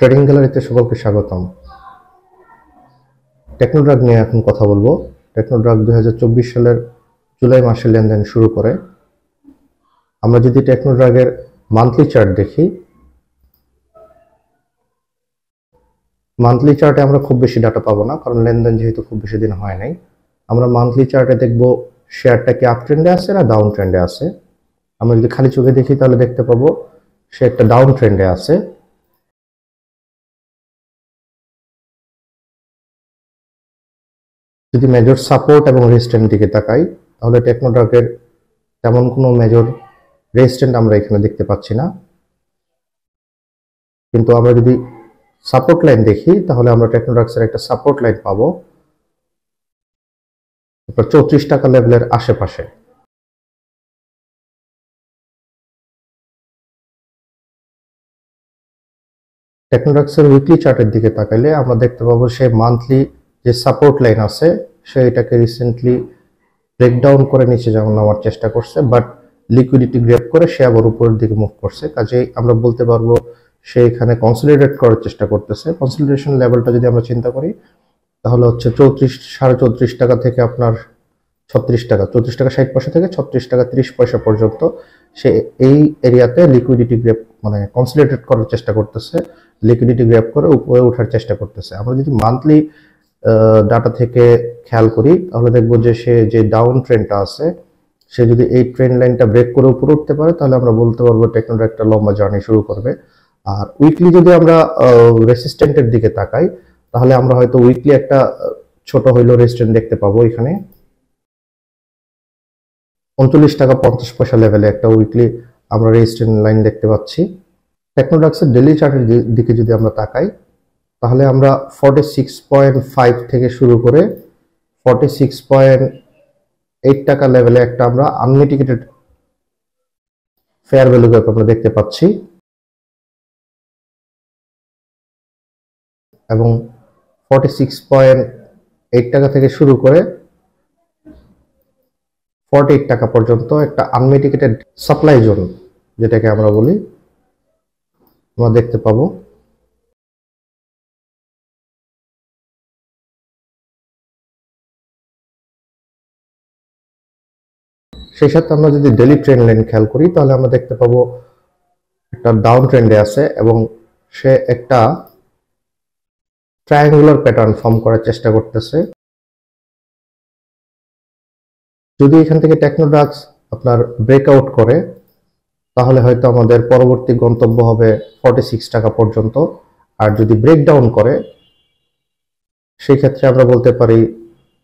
Trading গ্যালারিতে সকলকে স্বাগতম। টেকনোড্রাগ নিয়ে এখন কথা বলবো। টেকনোড্রাগ 2024 সালের জুলাই মাসে লেনদেন শুরু করে। আমরা যদি টেকনোড্রাগের মান্থলি চার্ট দেখি, মান্থলি চার্টে আমরা খুব বেশি ডাটা পাবো না, কারণ লেনদেন যেহেতু খুব বেশি দিন হয় নাই। আমরা মান্থলি চার্টে দেখব শেয়ারটা কি আপ ট্রেন্ডে আছে না ডাউন ট্রেন্ডে আছে। আমরা যদি খালি চোখে দেখি তাহলে দেখতে পাবো সে একটা ডাউন ট্রেন্ডে আছে। যদি মেজর সাপোর্ট এবং রেজিস্ট্যান্ট দিকে তাকাই তাহলে টেকনোড্রাগের তেমন কোনো মেজর রেজিস্ট্যান্ট আমরা এখানে দেখতে পাচ্ছি না, কিন্তু আমরা যদি সাপোর্ট লাইন দেখি তাহলে আমরা টেকনোড্রাগসের একটা সাপোর্ট লাইন পাবো 34 টাকা লেভেলের আশেপাশে। টেকনোড্রাগসের উইকলি চার্টের দিকে তাকাইলে আমরা দেখতে পাবো সে মান্থলি যে সাপোর্ট লাইন আছে সে এটাকে রিসেন্টলি ব্রেকডাউন করে নিচে যেমন নামার চেষ্টা করছে, বাট লিকুইডিটি গ্র্যাব করে সে আবার উপরের দিকে মুভ করছে। কাজেই আমরা বলতে পারবো সে এখানে কনসলিডেট করার চেষ্টা করতেছে। কনসলিডেশন লেভেলটা যদি আমরা চিন্তা করি তাহলে হচ্ছে 34 টাকা থেকে আপনার 36 টাকা, 34 টাকা 60 পয়সা থেকে 36 টাকা 30 পয়সা পর্যন্ত সে এই এরিয়াতে লিকুইডিটি গ্র্যাব মানে কনসলিডেট করার চেষ্টা করতেছে, লিকুইডিটি গ্র্যাব করে উপরে ওঠার চেষ্টা করতেছে। আমরা যদি মান্থলি ডাটা থেকে খেয়াল করি তাহলে দেখবো যে সে যে ডাউন ট্রেন্ডটা আছে সে যদি এই ট্রেন্ড লাইনটা ব্রেক করে উপরে উঠতে পারে তাহলে আমরা বলতে পারবো টেকনোড্রাগ একটা লম্বা জার্নি শুরু করবে। আর উইকলি যদি আমরা রেসিস্ট্যান্টের দিকে তাকাই তাহলে আমরা হয়তো উইকলি একটা ছোট হইলেও রেজিস্ট্যান্ট দেখতে পাবো। এখানে 39 টাকা 50 পয়সা লেভেলে একটা উইকলি আমরা রেজিস্ট্যান্ট লাইন দেখতে পাচ্ছি। টেকনোড্রাগসের ডেইলি চার্টের দিকে যদি আমরা তাকাই তাহলে আমরা 46.5 থেকে শুরু করে 46.8 টাকা লেভেলে একটা আমরা আনমিটিগেটেড ফেয়ার ভ্যালু গ্যাপ আমরা দেখতে পাচ্ছি, এবং 46.8 টাকা থেকে শুরু করে 48 টাকা পর্যন্ত একটা আনমিটিগেটেড সাপ্লাই জোন যেটাকে আমরা বলি আমরা দেখতে পাবো। সেই সাথে আমরা যদি ডেইলি ট্রেন্ড লাইন খেয়াল করি তাহলে আমরা দেখতে পাবো একটা ডাউন ট্রেন্ডে আছে এবং সে একটা ট্রায়াঙ্গুলার প্যাটার্ন ফর্ম করার চেষ্টা করতেছে। যদি এখান থেকে টেকনোড্রাগস আপনার ব্রেকআউট করে তাহলে হয়তো আমাদের পরবর্তী গন্তব্য হবে 46 টাকা পর্যন্ত। আর যদি ব্রেকডাউন করে সেই ক্ষেত্রে আমরা বলতে পারি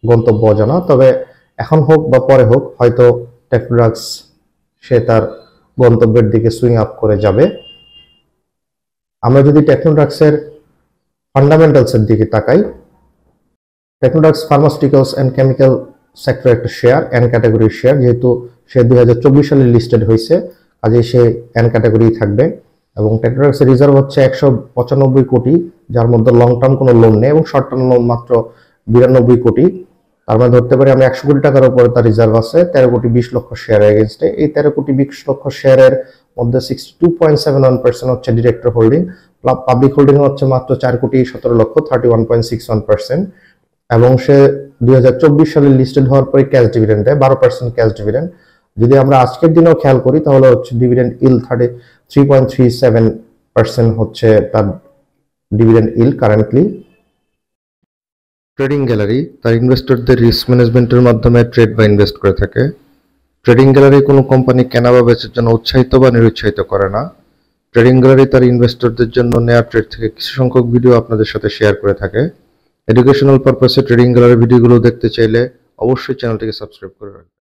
গন্তব্য অজানা, তবে এখন হোক বা পরে হোক হয়তো টেকনোড্রাগস সে তার গন্তব্যের দিকে সুইং আপ করে যাবে। আমরা যদি টেকনোড্রাগসের ফান্ডামেন্টালসের দিকে তাকাই, টেকনোড্রাগস ফার্মাসিউটিক্যালস অ্যান্ড কেমিক্যাল সেক্টর একটা শেয়ার, এন ক্যাটাগরির শেয়ার, যেহেতু সে 2024 সালে লিস্টেড হয়েছে কাজেই সে এন ক্যাটাগরি থাকবে। এবং টেকনোড্রাগসের রিজার্ভ হচ্ছে 195 কোটি, যার মধ্যে লং টার্ম কোনো লোন নেই এবং শর্ট টার্ম লোন মাত্র 92 কোটি। তার মানে ধরতে পারি আমরা 100 কোটি টাকার উপরে তার রিজার্ভ আছে 13 কোটি 20 লক্ষ শেয়ার এগেইনস্টে। এই 13 কোটি 20 লক্ষ শেয়ারের মধ্যে 62.71% হচ্ছে ডিরেক্টর হোল্ডিং, পাবলিক হোল্ডিং হচ্ছে মাত্র 4 কোটি 17 লক্ষ 31.61%। এবং সে 2024 সালে লিস্টেড হওয়ার পরে ক্যাশ ডিভিডেন্ড দেয় 12% ক্যাশ ডিভিডেন্ড। যদি আমরা আজকের দিনেও খেয়াল করি তাহলে হচ্ছে ডিভিডেন্ড ইল 3.37% হচ্ছে তার ডিভিডেন্ড ইল কারেন্টলি। ট্রেডিং গ্যালারি তার ইনভেস্টরদের রিস্ক ম্যানেজমেন্টের মাধ্যমে ট্রেড বা ইনভেস্ট করে থাকে। ট্রেডিং গ্যালারি কোনো কোম্পানি কেনা বা বেচার জন্য উৎসাহিত বা নিরুৎসাহিত করে না। ট্রেডিং গ্যালারি তার ইনভেস্টরদের জন্য নেওয়া ট্রেড থেকে কিছু সংখ্যক ভিডিও আপনাদের সাথে শেয়ার করে থাকে। এডুকেশনাল পারপাসে ট্রেডিং গ্যালারি ভিডিওগুলো দেখতে চাইলে অবশ্যই চ্যানেলটিকে সাবস্ক্রাইব করে রাখবেন।